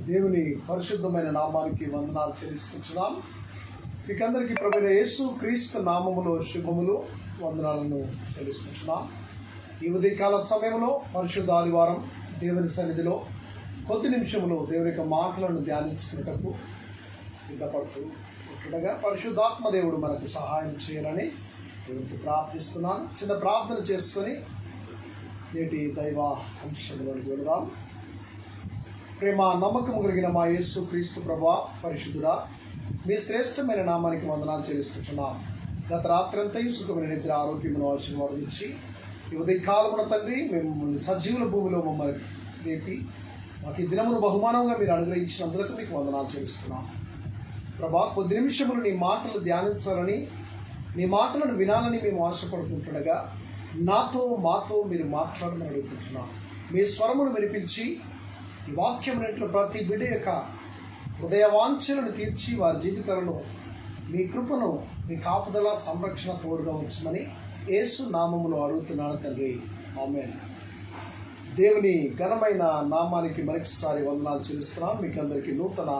దేవుని పరిశుద్ధమైన నామానికి వందనాలు చెల్లిస్తున్నాం. మీకందరికీ ప్రభువైన యేసు క్రీస్తు నామములో శుభములు వందనాలను చెల్లిస్తున్నాం. ఈ ఉదయకాల సమయంలో పరిశుద్ధ ఆదివారం దేవుని సన్నిధిలో కొద్ది నిమిషములు దేవుని యొక్క మాటలను ధ్యానించుకునేటప్పుడు సిద్ధపడుతూ ఉండగా పరిశుద్ధాత్మ దేవుడు మనకు సహాయం చేయాలని దేవునికి ప్రార్థిస్తున్నాను. చిన్న ప్రార్థన చేసుకొని నేటి దైవ అంశంలోనికి వెళదాం. ప్రేమ నమ్మకం కలిగిన మా యేసు క్రీస్తు ప్రభువా, పరిశుద్ధుడా, మీ శ్రేష్టమైన నామానికి వందనాలు చెల్లిస్తున్నాం. గత రాత్రంతయు సుఖమైన నిద్ర ఆరోగ్యమును ఆశీర్వాదం ఇచ్చి ఈ ఉదయకాలమున తండ్రి మిమ్మల్ని సజీవుల భూమిలో మమ్మల్ని లేపి మాకు ఈ దినమును బహుమానంగా మీరు అనుగ్రహించినందుకు మీకు వందనాలు చెల్లిస్తున్నాం. ప్రభా, కొద్ది నిమిషములు నీ మాటలు ధ్యానించాలని, నీ మాటలను వినాలని మేము ఆశపడుతుండగా మాతో మీరు మాట్లాడమని అడుగుతున్నాం. మీ స్వరమును వినిపించి ఈ వాక్యం రెంట్లో ప్రతి బిడ్డ యొక్క హృదయ వాంఛలను తీర్చి వారి జీవితాలను మీ కృపను, మీ కాపుదల, సంరక్షణ తోడుగా ఉంచమని యేసు నామములో అడుగుతున్నాను తండ్రి, ఆమేన్. దేవుని ఘనమైన నామానికి మరొకసారి వందనాలు చెల్లిస్తున్నాను. మీకు అందరికీ నూతన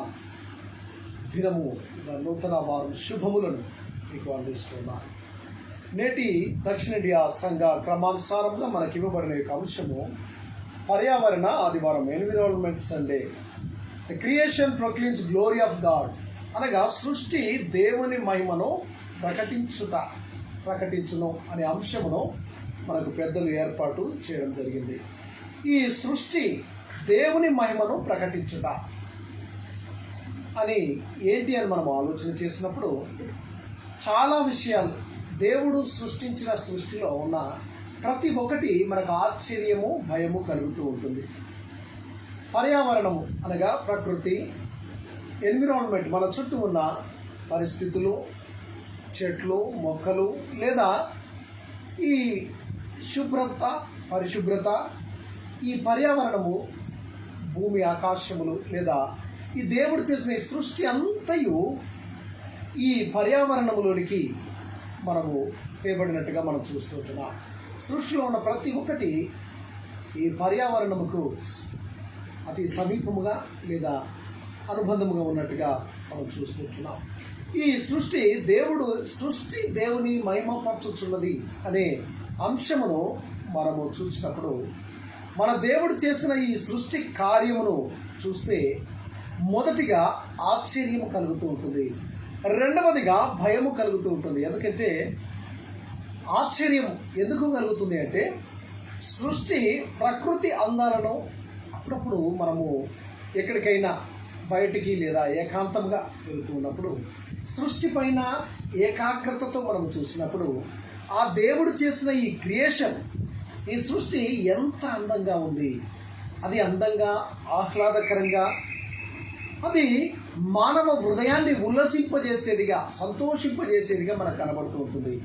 దినము, నూతన వారం శుభములను మీకు అందిస్తున్నాను. నేటి దక్షిణ ఇండియా సంఘ క్రమానుసారంగా మనకి ఇవ్వబడిన యొక్క అంశము పర్యావరణ ఆదివారం, environment Sunday. The creation proclaims glory of God, అనగా సృష్టి దేవుని మహిమను ప్రకటించును అనే అంశమును మనకు పెద్దలు ఏర్పాటు చేయడం జరిగింది. ఈ సృష్టి దేవుని మహిమను ప్రకటించుట అని ఏంటి అని మనం ఆలోచన చేసినప్పుడు చాలా విషయాలు, దేవుడు సృష్టించిన సృష్టిలో ఉన్న ప్రతి ఒక్కటి మనకు ఆశ్చర్యము, భయము కలుగుతూ ఉంటుంది. పర్యావరణము అనగా ప్రకృతి, ఎన్విరాన్మెంట్, మన చుట్టూ ఉన్న పరిస్థితులు, చెట్లు, మొక్కలు, లేదా ఈ పరిశుభ్రత, ఈ పర్యావరణము, భూమి, ఆకాశములు, లేదా ఈ దేవుడు చేసిన ఈ సృష్టి అంతయు ఈ పర్యావరణములోనికి మనము తేబడినట్టుగా మనం చూస్తుంటున్నాం. సృష్టిలో ఉన్న ప్రతి ఒక్కటి ఈ పర్యావరణముకు అతి సమీపముగా లేదా అనుబంధముగా ఉన్నట్టుగా మనం చూస్తుంటున్నాం. ఈ సృష్టి దేవుని మహిమపరచుచున్నది అనే అంశమును మనము చూసినప్పుడు మన దేవుడు చేసిన ఈ సృష్టి కార్యమును చూస్తే మొదటిగా ఆశ్చర్యము కలుగుతూ ఉంటుంది, రెండవదిగా భయము కలుగుతూ ఉంటుంది. ఎందుకంటే ఆశ్చర్యం ఎందుకు కలుగుతుంది అంటే, సృష్టి ప్రకృతి అందాలను అప్పుడప్పుడు మనము ఎక్కడికైనా బయటికి లేదా ఏకాంతంగా వెళుతూ ఉన్నప్పుడు సృష్టి పైన ఏకాగ్రతతో మనం చూసినప్పుడు ఆ దేవుడు చేసిన ఈ క్రియేషన్, ఈ సృష్టి ఎంత అందంగా ఉంది, అది అందంగా, ఆహ్లాదకరంగా, అది మానవ హృదయాన్ని ఉల్లసింపజేసేదిగా, సంతోషింపజేసేదిగా మనకు కనబడుతూ ఉంటుంది.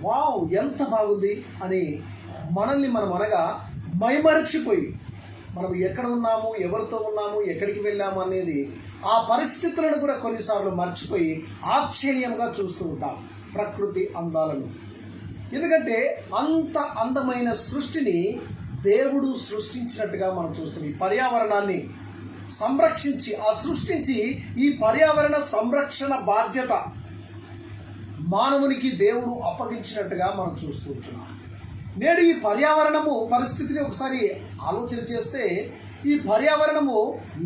వావ్, ఎంత బాగుంది అని మనల్ని మనం అనగా మైమరచిపోయి మనం ఎక్కడ ఉన్నాము, ఎవరితో ఉన్నాము, ఎక్కడికి వెళ్ళాము అనేది ఆ పరిస్థితులను కూడా కొన్నిసార్లు మర్చిపోయి ఆశ్చర్యంగా చూస్తూ ఉంటాం ప్రకృతి అందాలను. ఎందుకంటే అంత అందమైన సృష్టిని దేవుడు సృష్టించినట్టుగా మనం చూస్తాం. ఈ పర్యావరణాన్ని సంరక్షించి, సృష్టించి ఈ పర్యావరణ సంరక్షణ బాధ్యత మానవునికి దేవుడు అప్పగించినట్టుగా మనం చూస్తూ ఉంటున్నాం. నేడు ఈ పర్యావరణము పరిస్థితిని ఒకసారి ఆలోచన చేస్తే ఈ పర్యావరణము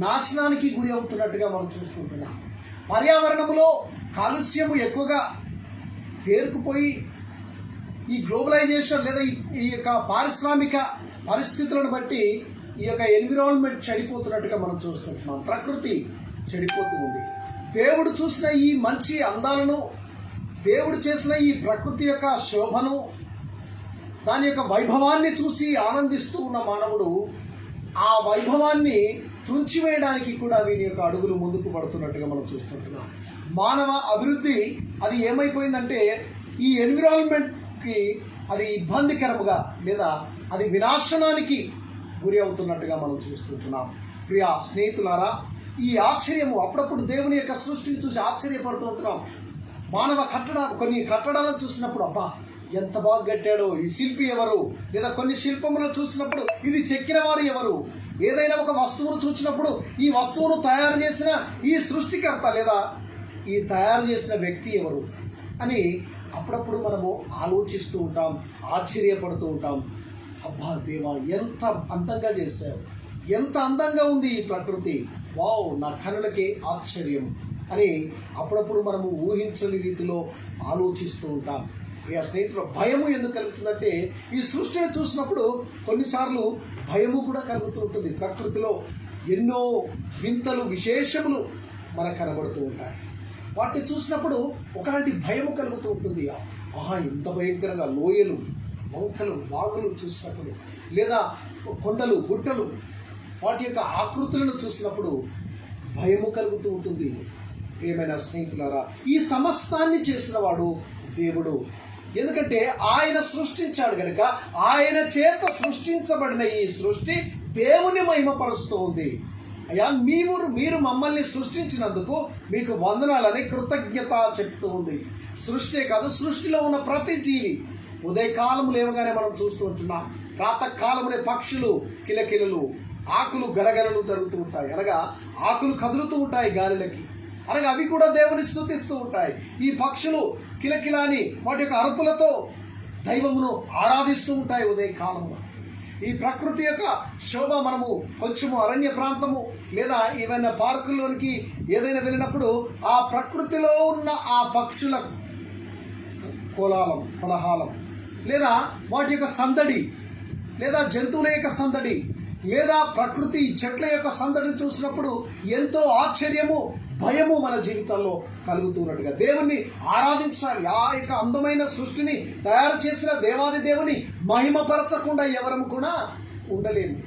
నాశనానికి గురి అవుతున్నట్టుగా మనం చూస్తుంటున్నాం. పర్యావరణములో కాలుష్యము ఎక్కువగా పేరుకుపోయి ఈ గ్లోబలైజేషన్ లేదా ఈ యొక్క పారిశ్రామిక పరిస్థితులను బట్టి ఈ యొక్క ఎన్విరాన్మెంట్ చెడిపోతున్నట్టుగా మనం చూస్తుంటున్నాం. ప్రకృతి చెడిపోతూ ఉంది. దేవుడు చూసిన ఈ మంచి అందాలను, దేవుడు చేసిన ఈ ప్రకృతి యొక్క శోభను, దాని యొక్క వైభవాన్ని చూసి ఆనందిస్తూ ఉన్న మానవుడు ఆ వైభవాన్ని తుంచివేయడానికి కూడా వీరి యొక్క అడుగులు ముందుకు పడుతున్నట్టుగా మనం చూస్తుంటున్నాం. మానవ అభివృద్ధి అది ఏమైపోయిందంటే ఈ ఎన్విరాన్మెంట్కి అది ఇబ్బందికరముగా లేదా అది వినాశనానికి గురి అవుతున్నట్టుగా మనం చూస్తుంటున్నాం. ప్రియ స్నేహితులారా, ఈ ఆశ్చర్యము అప్పుడప్పుడు దేవుని యొక్క సృష్టిని చూసి ఆశ్చర్యపడుతూ ఉంటున్నాం. మానవ కొన్ని కట్టడాలను చూసినప్పుడు అబ్బా ఎంత బాగా కట్టాడో, ఈ శిల్పి ఎవరు, లేదా కొన్ని శిల్పములను చూసినప్పుడు ఇది చెక్కిన వారు ఎవరు, ఏదైనా ఒక వస్తువును చూసినప్పుడు ఈ వస్తువును తయారు చేసిన ఈ సృష్టికర్త లేదా ఈ తయారు చేసిన వ్యక్తి ఎవరు అని అప్పుడప్పుడు మనము ఆలోచిస్తూ ఉంటాం, ఆశ్చర్యపడుతూ ఉంటాం. అబ్బా దేవా, ఎంత అందంగా చేశావు, ఎంత అందంగా ఉంది ఈ ప్రకృతి, వావ్, నా కనులకి ఆశ్చర్యం అని అప్పుడప్పుడు మనము ఊహించని రీతిలో ఆలోచిస్తూ ఉంటాం. ప్రియ స్నేహితులు, భయము ఎందుకు కలుగుతుందంటే ఈ సృష్టిని చూసినప్పుడు కొన్నిసార్లు భయము కూడా కలుగుతూ ఉంటుంది. ప్రకృతిలో ఎన్నో వింతలు విశేషములు మనకు కనబడుతూ ఉంటాయి. వాటిని చూసినప్పుడు ఒకలాంటి భయము కలుగుతూ ఉంటుంది. ఇంత భయంకరంగా లోయలు, వంకలు, వాగులు చూసినప్పుడు, లేదా కొండలు, గుట్టలు, వాటి యొక్క ఆకృతులను చూసినప్పుడు భయము కలుగుతూ ఉంటుంది. ప్రియమైన స్నేహితులారా, ఈ సమస్తాన్ని చేసిన వాడు దేవుడు. ఎందుకంటే ఆయన సృష్టించాడు కనుక ఆయన చేత సృష్టించబడిన ఈ సృష్టి దేవుని మహిమపరుస్తూ ఉంది. అయ్యా, మీరు మమ్మల్ని సృష్టించినందుకు మీకు వందనాలని కృతజ్ఞత చెప్తూ ఉంది. సృష్టి కాదు, సృష్టిలో ఉన్న ప్రతి జీవి ఉదయకాలము లేవగానే మనం చూస్తూ ఉంటున్నాం. ప్రాతకాలమునే పక్షులు కిలకిలలు, ఆకులు గలగలలు జరుగుతూ ఉంటాయి. అనగా ఆకులు కదులుతూ ఉంటాయి గాలిలకి, అనగా అవి కూడా దేవుని స్తుతిస్తూ ఉంటాయి. ఈ పక్షులు కిలకిలాని వాటి యొక్క అరుపులతో దైవమును ఆరాధిస్తూ ఉంటాయి ఉదయకాలమున. ఈ ప్రకృతి యొక్క శోభ మనము కొంచెము అరణ్య ప్రాంతము లేదా ఏమైనా పార్కుల్లోనికి ఏదైనా వెళ్ళినప్పుడు ఆ ప్రకృతిలో ఉన్న ఆ పక్షుల కోలాహలం లేదా వాటి యొక్క సందడి లేదా జంతువుల యొక్క సందడి లేదా ప్రకృతి చెట్ల యొక్క సందడిని చూసినప్పుడు ఎంతో ఆశ్చర్యము, భయము మన జీవితాల్లో కలుగుతున్నట్టుగా దేవుణ్ణి ఆరాధించాలి. ఆ యొక్క అందమైన సృష్టిని తయారు చేసిన దేవాది దేవుని మహిమపరచకుండా ఎవరము కూడా ఉండలేము.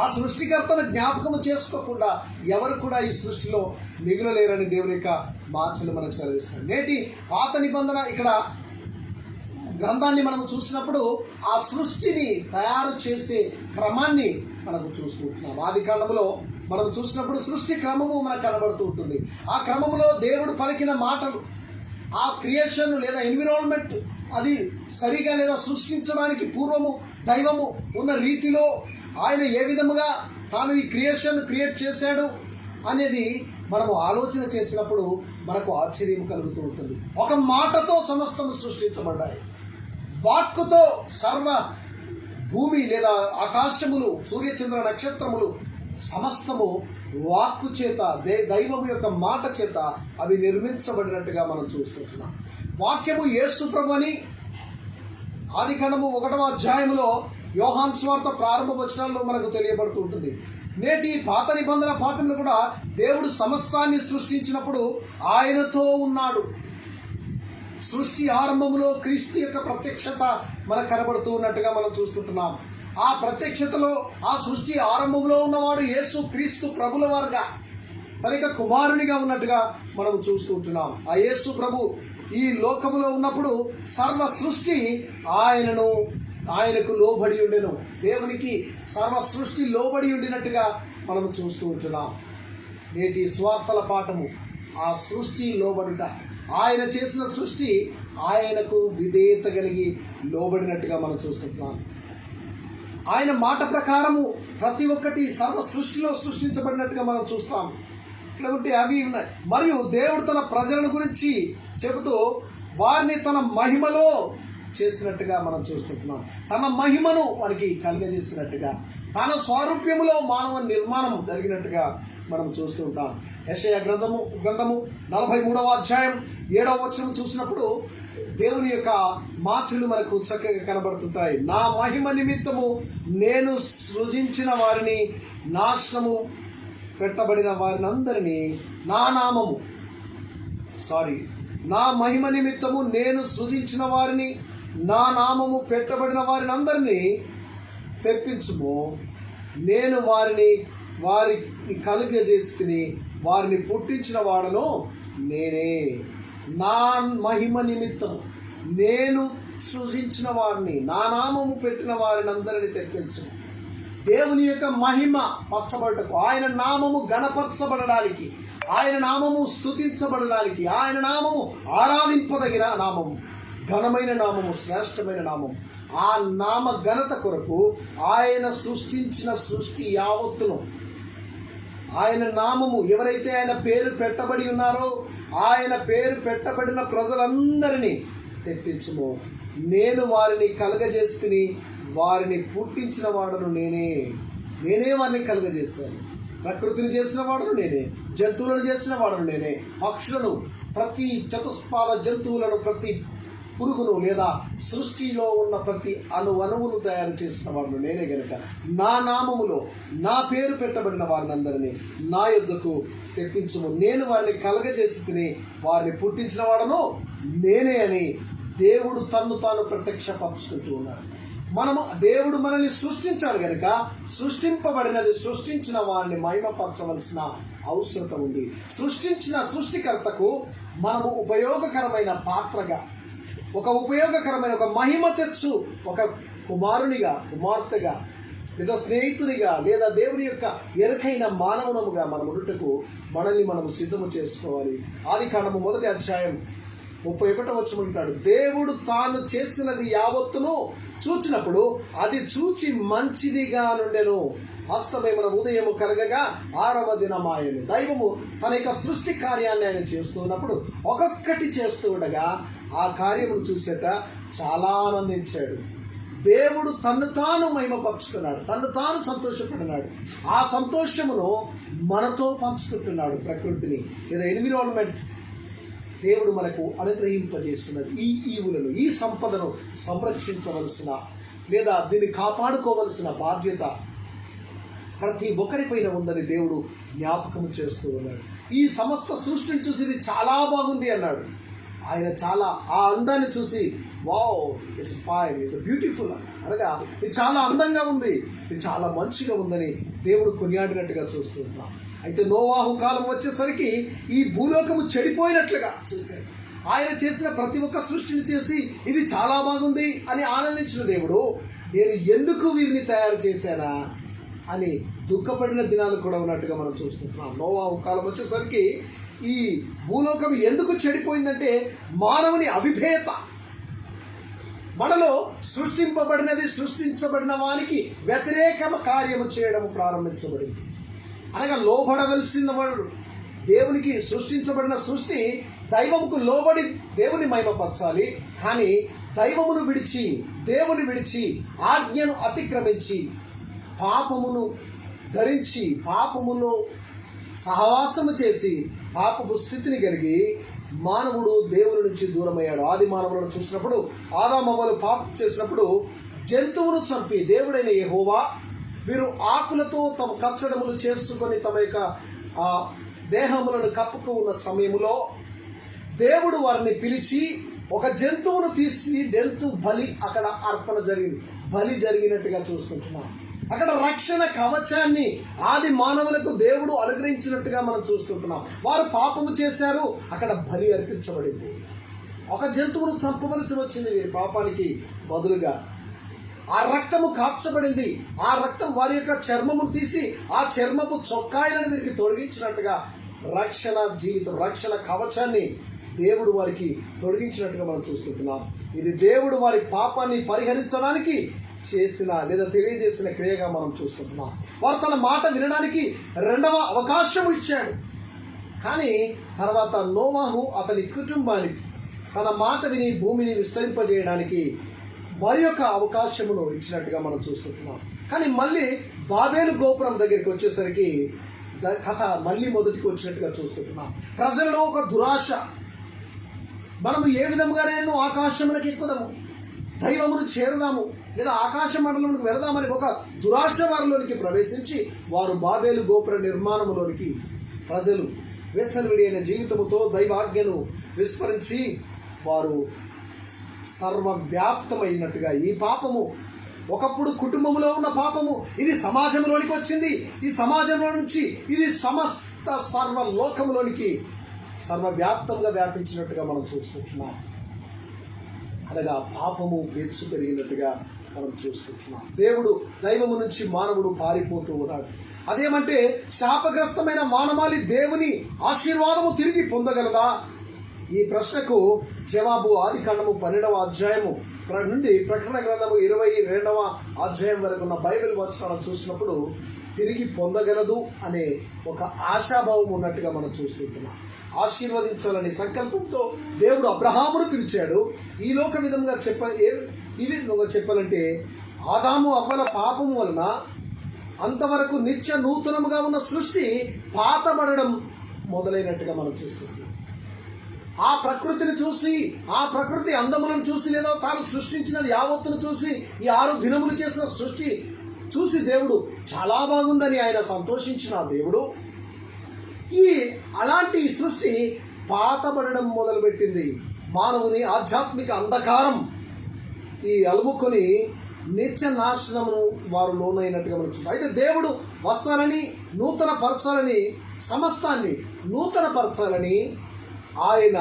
ఆ సృష్టికర్తను జ్ఞాపకము చేసుకోకుండా ఎవరు కూడా ఈ సృష్టిలో మిగులలేరని దేవుని యొక్క మాటలు మనకు సెలవిస్తాడు. నేటి పాత నిబంధన ఇక్కడ గ్రంథాన్ని మనం చూసినప్పుడు ఆ సృష్టిని తయారు చేసే క్రమాన్ని మనకు చూస్తూ ఉంటున్నాం. ఆది కాండములో మనం చూసినప్పుడు సృష్టి క్రమము మనకు కనబడుతూ ఉంటుంది. ఆ క్రమములో దేవుడు పలికిన మాటలు, ఆ క్రియేషన్ లేదా ఎన్విరాన్మెంట్ అది సరిగా లేదా సృష్టించడానికి పూర్వము దైవము ఉన్న రీతిలో ఆయన ఏ విధముగా తాను ఈ క్రియేట్ చేశాడు అనేది మనము ఆలోచన చేసినప్పుడు మనకు ఆశ్చర్యం కలుగుతూ ఉంటుంది. ఒక మాటతో సమస్తము సృష్టించబడ్డాయి. వాక్కుతో సర్వ భూమి లేదా ఆకాశములు, సూర్యచంద్ర నక్షత్రములు సమస్తము వాక్కు చేత దైవము యొక్క మాట చేత అవి నిర్మించబడినట్టుగా మనం చూస్తుంటున్నాం. వాక్యము యేసు ప్రభు అని ఆదికాండము 1వ అధ్యాయములో యోహాను సువార్త ప్రారంభ వచనాల్లో మనకు తెలియబడుతూ ఉంటుంది. నేటి పాత నిబంధన పాఠంలో కూడా దేవుడు సమస్తాన్ని సృష్టించినప్పుడు ఆయనతో ఉన్నాడు. సృష్టి ఆరంభంలో క్రీస్తు యొక్క ప్రత్యక్షత మనకు కనబడుతూ ఉన్నట్టుగా మనం చూస్తుంటున్నాం. ఆ ప్రత్యక్షతలో ఆ సృష్టి ఆరంభంలో ఉన్నవాడు యేసు క్రీస్తు ప్రభుల వారుగా తన యొక్క కుమారునిగా ఉన్నట్టుగా మనం చూస్తూ ఉంటున్నాం. ఆ యేసు ప్రభు ఈ లోకములో ఉన్నప్పుడు సర్వ సృష్టి ఆయనకు లోబడి ఉండెను. దేవునికి సర్వ సృష్టి లోబడి ఉండినట్టుగా మనం చూస్తూ ఉంటున్నాం. నేటి స్వార్థల పాఠము ఆ సృష్టి లోబడుట, ఆయన చేసిన సృష్టి ఆయనకు విధేయత కలిగి లోబడినట్టుగా మనం చూస్తుంటున్నాం. ఆయన మాట ప్రకారము ప్రతి ఒక్కటి సర్వ సృష్టిలో సృష్టించబడినట్టుగా మనం చూస్తాం. ఇక్కడ ఉంటే అవి ఉన్నాయి. మరియు దేవుడు తన ప్రజల గురించి చెబుతూ వారిని తన మహిమలో చేసినట్టుగా మనం చూస్తుంటున్నాం. తన మహిమను వారికి కలిగజేసినట్టుగా, తన స్వారూప్యములో మానవ నిర్మాణం జరిగినట్టుగా మనం చూస్తూ ఉంటాం. యెషయా గ్రంథము 43వ అధ్యాయం 7వ వచనం చూసినప్పుడు దేవుని యొక్క మాటలు మనకు చక్కగా కనబడుతుంటాయి. నా మహిమ నిమిత్తము నేను సృజించిన వారిని, నాశనము పెట్టబడిన వారిని అందరినీ నా మహిమ నిమిత్తము నేను సృజించిన వారిని, నా నామము పెట్టబడిన వారిని అందరినీ తెప్పించుము. నేను వారిని కలుగజేసి వారిని పుట్టించిన వాడను నేనే. నా మహిమ నిమిత్తము నేను సృజించిన వారిని, నా నామము పెట్టిన వారిని అందరినీ తెప్పించుము. దేవుని యొక్క మహిమ పరచబడటకు, ఆయన నామము గణపరచబడడానికి, ఆయన నామము స్తుతించబడడానికి, ఆయన నామము ఆరాధింపదగిన నామము, ఘనమైన నామము, శ్రేష్టమైన నామం. ఆ నామ ఘనత కొరకు ఆయన సృష్టించిన సృష్టి యావత్తును, ఆయన నామము, ఎవరైతే ఆయన పేరు పెట్టబడి ఉన్నారో ఆయన పేరు పెట్టబడిన ప్రజలందరినీ తెప్పించుము. నేను వారిని కలగజేస్తుని, వారిని పుట్టించిన వాడను నేనే వారిని కలగజేశాను. ప్రకృతిని చేసిన వాడను నేనే, జంతువులను చేసిన వాడను నేనే, పక్షులను, ప్రతి చతుష్పాద జంతువులను, ప్రతి పురుగును లేదా సృష్టిలో ఉన్న ప్రతి అణువును తయారు చేసిన వాడిని నేనే గనుక నా నామములో నా పేరు పెట్టబడిన వారినందరినీ నా యొద్దకు తెప్పించుము. నేను వారిని కలగజేసి తిని వారిని పుట్టించిన వాడను నేనే అని దేవుడు తన్ను తాను ప్రత్యక్షపరుచుకుంటూ ఉన్నాడు. దేవుడు మనల్ని సృష్టించాడు గనుక సృష్టింపబడినది సృష్టించిన వారిని మహిమపరచవలసిన అవసరత ఉంది. సృష్టించిన సృష్టికర్తకు మనము ఉపయోగకరమైన పాత్రగా, ఒక మహిమ తెచ్చు ఒక కుమారునిగా, కుమార్తెగా, లేదా స్నేహితునిగా, లేదా దేవుని యొక్క ఎరుకైన మానవునముగా మనం ఉండుటకు మనల్ని మనము సిద్ధము చేసుకోవాలి. ఆదికాండము 1వ అధ్యాయం 31వ వచనం ఉంటాడు, దేవుడు తాను చేసినది యావత్తును చూచినప్పుడు అది చూచి మంచిదిగా నుండెను. హస్తమేమన ఉదయము కలగగా 6వ దినమాయను. దైవము తన యొక్క సృష్టి కార్యాన్ని ఆయన చేస్తూ ఉన్నప్పుడు ఒక్కొక్కటి చేస్తూ ఉండగా ఆ కార్యమును చూసేట చాలా ఆనందించాడు. దేవుడు తను తాను మహిమపరుచుకున్నాడు, తను తాను సంతోషపడినాడు. ఆ సంతోషమును మనతో పంచుకుంటున్నాడు. ప్రకృతిని లేదా ఎన్విరాన్మెంట్ దేవుడు మనకు అనుగ్రహింపజేస్తున్నది. ఈ ఈవులను, ఈ సంపదను సంరక్షించవలసిన లేదా దీన్ని కాపాడుకోవలసిన బాధ్యత ప్రతి ఒక్కరిపైన ఉందని దేవుడు జ్ఞాపకం చేస్తూ ఉన్నాడు. ఈ సమస్త సృష్టిని చూసి ఇది చాలా బాగుంది అన్నాడు. ఆయన చాలా ఆ అందాన్ని చూసి wow, it's fine, it's beautiful అనగా ఇది చాలా అందంగా ఉంది, ఇది చాలా మంచిగా ఉందని దేవుడు కొనియాడినట్టుగా చూస్తూ ఉన్నాం. అయితే నోవాహు కాలం వచ్చేసరికి ఈ భూలోకము చెడిపోయినట్లుగా చూశాడు. ఆయన చేసిన ప్రతి ఒక్క సృష్టిని చేసి ఇది చాలా బాగుంది అని ఆనందించిన దేవుడు, నేను ఎందుకు వీరిని తయారు చేశానా అని దుఃఖపడిన దినాలు కూడా ఉన్నట్టుగా మనం చూస్తున్నాం. నోవాహు కాలం వచ్చేసరికి ఈ భూలోకం ఎందుకు చెడిపోయిందంటే మానవుని అవిధేయత, మనలో సృష్టింపబడినది సృష్టించబడిన వానికి వ్యతిరేక కార్యము చేయడం ప్రారంభించబడింది. అనగా లోబడవలసిన వాడు దేవునికి, సృష్టించబడిన సృష్టి దైవముకు లోబడి దేవుని మహిమపరచాలి. కానీ దైవమును విడిచి, దేవుని విడిచి, ఆజ్ఞను అతిక్రమించి, పాపమును ధరించి, పాపములో సహవాసము చేసి, పాపపు స్థితిని కలిగి మానవుడు దేవుని నుంచి దూరమయ్యాడు. ఆది మానవులను చూసినప్పుడు, ఆదామవ్వలు పాపం చేసినప్పుడు జంతువును చంపి దేవుడైన యెహోవా వీరు ఆకులతో తమ కచ్చడములు చేసుకొని తమ యొక్క దేహములను కప్పుకు ఉన్న సమయములో దేవుడు వారిని పిలిచి ఒక జంతువును తీసి జంతు బలి అక్కడ అర్పణ జరిగింది, బలి జరిగినట్టుగా చూస్తుంటున్నాం. అక్కడ రక్షణ కవచాన్ని ఆది మానవులకు దేవుడు అనుగ్రహించినట్టుగా మనం చూస్తుంటున్నాం. వారు పాపము చేశారు, అక్కడ బలి అర్పించబడింది. ఒక జంతువును చంపవలసి వచ్చింది వీరి పాపానికి బదులుగా. ఆ రక్తము కాల్చబడింది. ఆ రక్తం వారి యొక్క చర్మమును తీసి ఆ చర్మపు చొక్కాయలను వీరికి తొలగించినట్టుగా రక్షణ జీవితం, రక్షణ కవచాన్ని దేవుడు వారికి తొలగించినట్టుగా మనం చూస్తుంటున్నాం. ఇది దేవుడు వారి పాపాన్ని పరిహరించడానికి చేసిన లేదా తెలియజేసిన క్రియగా మనం చూస్తుంటున్నాం. వారు తన మాట వినడానికి 2వ అవకాశం ఇచ్చాడు. కానీ తర్వాత నోవాహు అతని కుటుంబానికి తన మాట విని భూమిని విస్తరింపజేయడానికి మరి యొక్క అవకాశమును ఇచ్చినట్టుగా మనం చూస్తుంటున్నాం. కానీ మళ్ళీ బాబేలు గోపురం దగ్గరికి వచ్చేసరికి కథ మళ్ళీ మొదటికి వచ్చినట్టుగా చూస్తుంటున్నాం. ప్రజలలో ఒక దురాశ, మనము ఏ విధంగానైనా ఆకాశములకు ఎక్కుదాము, దైవమును చేరుదాము, లేదా ఆకాశ మండలంలోకి వెళదామని ఒక దురాశ వారిలోనికి ప్రవేశించి వారు బాబేలు గోపుర నిర్మాణంలోనికి ప్రజలు వెచ్చలవిడి అయిన జీవితముతో దైవాజ్ఞను విస్మరించి వారు సర్వవ్యాప్తమైనట్టుగా ఈ పాపము, ఒకప్పుడు కుటుంబంలో ఉన్న పాపము ఇది సమాజంలోనికి వచ్చింది. ఈ సమాజంలో నుంచి ఇది సమస్త సర్వలోకంలోనికి సర్వవ్యాప్తంగా వ్యాపించినట్టుగా మనం చూస్తుంటున్నాం. అనగా పాపము పెచ్చు పెరిగినట్టుగా మనం చూస్తుంటున్నాం. దేవుడు దైవము నుంచి మానవుడు పారిపోతూ ఉన్నాడు. అదేమంటే శాపగ్రస్తమైన మానవాళి దేవుని ఆశీర్వాదము తిరిగి పొందగలదా? ఈ ప్రశ్నకు జవాబు ఆదికాండము 12వ అధ్యాయము నుండి ప్రకటన గ్రంథము 22వ అధ్యాయం వరకు ఉన్న బైబిల్ వచనాలను చూసినప్పుడు తిరిగి పొందగలదు అనే ఒక ఆశాభావం ఉన్నట్టుగా మనం చూస్తుంటున్నాం. ఆశీర్వదించాలని సంకల్పంతో దేవుడు అబ్రహామును పిలిచాడు. ఈ లోక విధంగా ఈ విధంగా చెప్పాలంటే ఆదాము అవ్వల పాపము వలన అంతవరకు నిత్య నూతనముగా ఉన్న సృష్టి పాతబడడం మొదలైనట్టుగా మనం చూస్తున్నాం. ఆ ప్రకృతిని చూసి, ఆ ప్రకృతి అందములను చూసి, లేదా తాను సృష్టించినది యావత్తును చూసి, ఈ 6 దినములు చేసిన సృష్టి చూసి దేవుడు చాలా బాగుందని ఆయన సంతోషించిన దేవుడు అలాంటి సృష్టి పాతబడడం మొదలుపెట్టింది. మానవుని ఆధ్యాత్మిక అంధకారం అలుముకొని నిత్య నాశనమును వారు లోనైనట్టుగా మనం చూస్తాం. అయితే దేవుడు వస్త్రాలని నూతన పరచాలని, సమస్తాన్ని నూతన పరచాలని ఆయన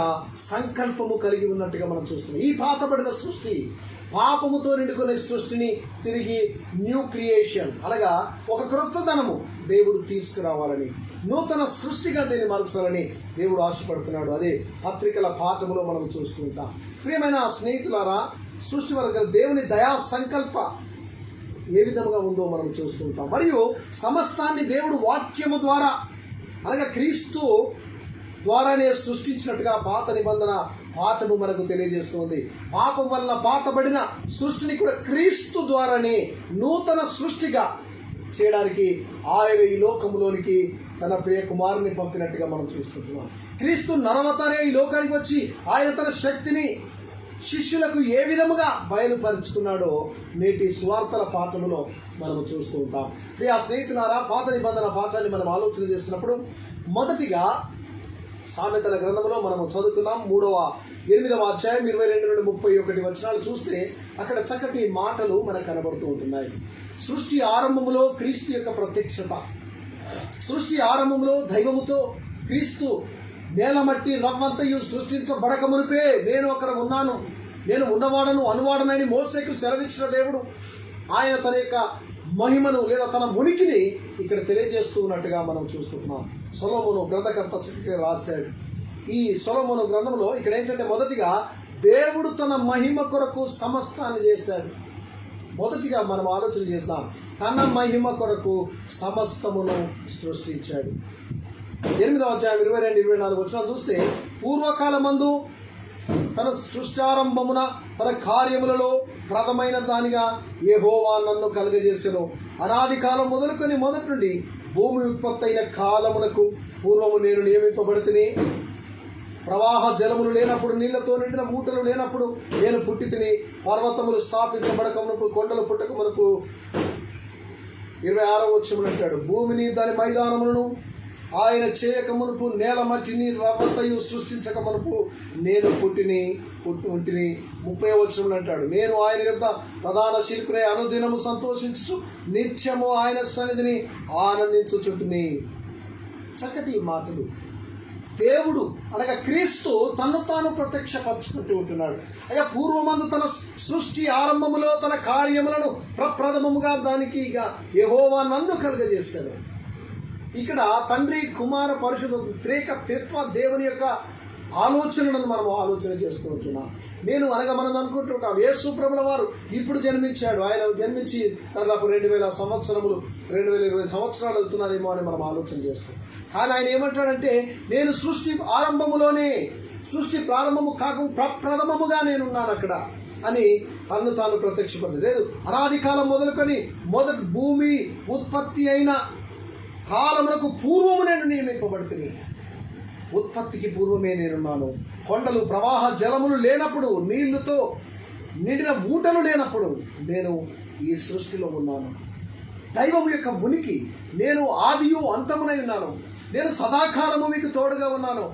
సంకల్పము కలిగి ఉన్నట్టుగా మనం చూస్తున్నాం. ఈ పాతబడిన సృష్టి, పాపముతో నిండుకునే సృష్టిని తిరిగి న్యూ క్రియేషన్ అనగా ఒక క్రొత్తదనము దేవుడు తీసుకురావాలని, నూతన సృష్టిగా దీన్ని మలచాలని దేవుడు ఆశపడుతున్నాడు. అదే పత్రికల పాఠములో మనం చూస్తుంటాం. ప్రియమైన స్నేహితులారా, సృష్టి వరకు దేవుని దయా సంకల్ప ఏ విధంగా ఉందో మనం చూస్తుంటాం. మరియు సమస్తాన్ని దేవుడు వాక్యము ద్వారా అనగా క్రీస్తు ద్వారానే సృష్టించినట్టుగా పాత నిబంధన పాఠము మనకు తెలియజేస్తుంది. పాపం వల్ల పాతబడిన సృష్టిని కూడా క్రీస్తు ద్వారానే నూతన సృష్టిగా చేయడానికి ఆయన ఈ లోకములోనికి తన ప్రియ కుమారుని పంపినట్టుగా మనం చూస్తుంటున్నాం. క్రీస్తు నరవతారే ఈ లోకానికి వచ్చి ఆయన తన శక్తిని శిష్యులకు ఏ విధముగా బయలుపరుచుకున్నాడో నేటి స్వార్థల పాఠములో మనము చూస్తూ ఉంటాం. ప్రియ స్నేహితులారా, పాత నిబంధన పాఠాన్ని మనం ఆలోచన చేసినప్పుడు మొదటిగా సామెతల గ్రంథంలో మనము చదువుకున్నాం. 8వ అధ్యాయం 22 నుండి 31 వచనాలు చూస్తే అక్కడ చక్కటి మాటలు మనకు కనబడుతూ ఉంటున్నాయి. సృష్టి ఆరంభములో క్రీస్తు యొక్క ప్రత్యక్షత, సృష్టి ఆరంభంలో దైవముతో క్రీస్తు నేలమట్టి రవ్వంతయు సృష్టించబడక మునిపే నేను అక్కడ ఉన్నాను, నేను ఉన్నవాడను అనువాడనని మోసేకు సెలవిచ్చిన దేవుడు ఆయన తన యొక్క మహిమను లేదా తన ఉనికిని ఇక్కడ తెలియజేస్తూ ఉన్నట్టుగా మనం చూస్తున్నాం. సొలొమోను గ్రంథకర్త చక్కగా రాశాడు. ఈ సొలొమోను గ్రంథంలో ఇక్కడ ఏంటంటే మొదటిగా దేవుడు తన మహిమ కొరకు సమస్తాన్ని చేశాడు. మొదటిగా మనం ఆలోచన చేస్తాం, తన మహిమ కొరకు సమస్తమును సృష్టించాడు. 8వ అధ్యాయం 22-24 వచనాలు చూస్తే పూర్వకాలమందు తన సృష్టారంభమున తన కార్యములలో ప్రథమైన దానిగా యెహోవా నన్ను కలుగజేసెను. అనాది కాలం మొదలుకొని మొదటి నుండి భూమి ఉత్పత్తి అయిన కాలమునకు పూర్వము నేను నియమింపబడితిని. ప్రవాహ జలములు లేనప్పుడు, నీళ్లతో నిండిన ఊటలు లేనప్పుడు నేను పుట్టి తిని, పర్వతములు స్థాపించబడకమునకు, కొండలు పుట్టకమునకు 26వ వచనం అంటాడు, భూమిని దాని మైదానములను ఆయన చేయక మునుపు, నేల మట్టిని రవ్వంతయు సృష్టించక మునుపు నేను పుట్టి ఉంటిని. 30వ వచనం అంటాడు, నేను ఆయన యొక్క ప్రధాన శిల్పునే అనుదినము సంతోషించు, నిత్యము ఆయన సన్నిధిని ఆనందించుచుంటిని. చక్కటి మాటలు. దేవుడు అనగా క్రీస్తు తను తాను ప్రత్యక్షపరచుకుంటూ ఉంటున్నాడు. అయ్యా, పూర్వమందు తన సృష్టి ఆరంభములో తన కార్యములను ప్రప్రథమముగా దానికి యెహోవా నన్ను కలుగజేశాడు. ఇక్కడ తండ్రి కుమార పరిశుద్ధ త్రిత్వ దేవుని యొక్క ఆలోచనలను మనం ఆలోచన చేస్తూ ఉంటున్నాం. మనం అనుకుంటుంటాం యేసు ప్రభుల వారు ఇప్పుడు జన్మించాడు. ఆయన జన్మించి దాదాపు 2000 సంవత్సరములు 2020 సంవత్సరాలు అవుతున్నదేమో అని మనం ఆలోచన చేస్తాం. కానీ ఆయన ఏమంటాడంటే, నేను సృష్టి ఆరంభములోనే, సృష్టి ప్రారంభము కాక ప్రథమముగా నేనున్నాను అక్కడ అని తను తాను ప్రత్యక్షపరచలేదు. అనాది కాలం మొదలుకొని మొదటి భూమి ఉత్పత్తి అయిన కాలమునకు పూర్వము నేను నియమింపబడుతుంది. ఉత్పత్తికి పూర్వమే నేనున్నాను. కొండలు ప్రవాహ జలములు లేనప్పుడు, నీళ్లతో నిండిన ఊటలు లేనప్పుడు నేను ఈ సృష్టిలో ఉన్నాను. దైవం యొక్క ఉనికి, నేను ఆదియు అంతమునై ఉన్నాను. నేను సదాకాలము మీకు తోడుగా ఉన్నాను.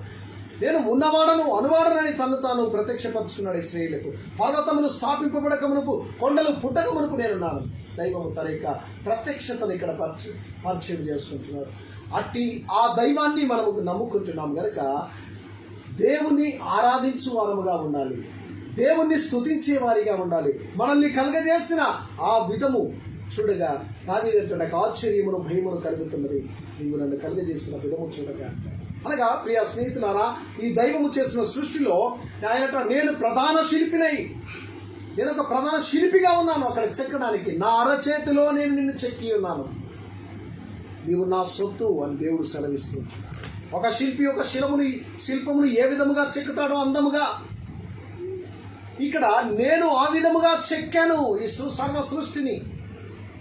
నేను ఉన్నవాడను అనువాడనని తను తాను ప్రత్యక్షపరుచుకున్నాడు ఇశ్రాయేలుకు. పర్వతములు స్థాపింపబడక మునుపు, కొండలు పుట్టక మునుపు నేనున్నాను. దైవము తన యొక్క ప్రత్యక్షతను ఇక్కడ పరిచయం చేసుకుంటున్నాడు. అట్టి ఆ దైవాన్ని మనము నమ్ముకుంటున్నాం కనుక దేవుణ్ణి ఆరాధించు వారముగా ఉండాలి, దేవుణ్ణి స్తుతించే వారిగా ఉండాలి. మనల్ని కలగజేసిన ఆ విధము చూడగా దావీదు అంటాడు, ఆశ్చర్యమును భయమును కలుగుతున్నది నీవు నన్ను కలగజేసిన విధము చూడగా అంటాడు. అనగా ప్రియ స్నేహితులారా, ఈ దైవము చేసిన సృష్టిలో ఆయన నేను ప్రధాన శిల్పినై, నేను ఒక ప్రధాన శిల్పిగా ఉన్నాను అక్కడ చెక్కడానికి. నా అరచేతిలో నేను నిన్ను చెక్కి ఉన్నాను, నీవు నా సొత్తు అని దేవుడు సెలవిస్తూ. ఒక శిల్పి ఒక శిల్పమును ఏ విధముగా చెక్కుతాడో అందముగా, ఇక్కడ నేను ఆ విధముగా చెక్కాను ఈ సర్వ సృష్టిని.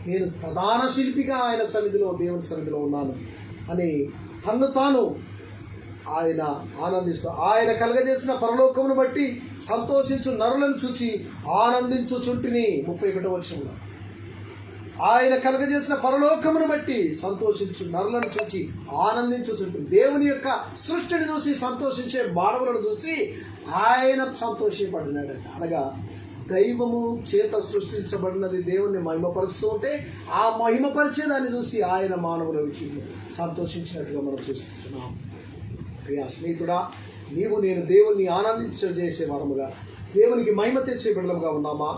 నేను ప్రధాన శిల్పిగా ఆయన సన్నిధిలో, దేవుని సన్నిధిలో ఉన్నాను అని తన్ను తాను ఆయన ఆనందిస్తూ, ఆయన కలగజేసిన పరలోకమును బట్టి సంతోషించు నరులను చూచి ఆనందించుచుంటిని. 31వ వచనంలో ఆయన కలగజేసిన పరలోకమును బట్టి సంతోషించు నరులను చూచి ఆనందించుచుంటుంది. దేవుని యొక్క సృష్టిని చూసి సంతోషించే మానవులను చూసి ఆయన సంతోషపడినాడంట. అనగా దైవము చేత సృష్టించబడినది దేవుణ్ణి మహిమపరుస్తూ ఉంటే ఆ మహిమపరిచేదాన్ని చూసి ఆయన మానవుల విషయంలో సంతోషించినట్టుగా మనం చూస్తున్నాం. ప్రియా స్నేహితుడా, నీవు నేను దేవుణ్ణి ఆనందించేసే వారముగా, దేవునికి మహిమ తెచ్చే బిడ్డలుగా ఉన్నామా?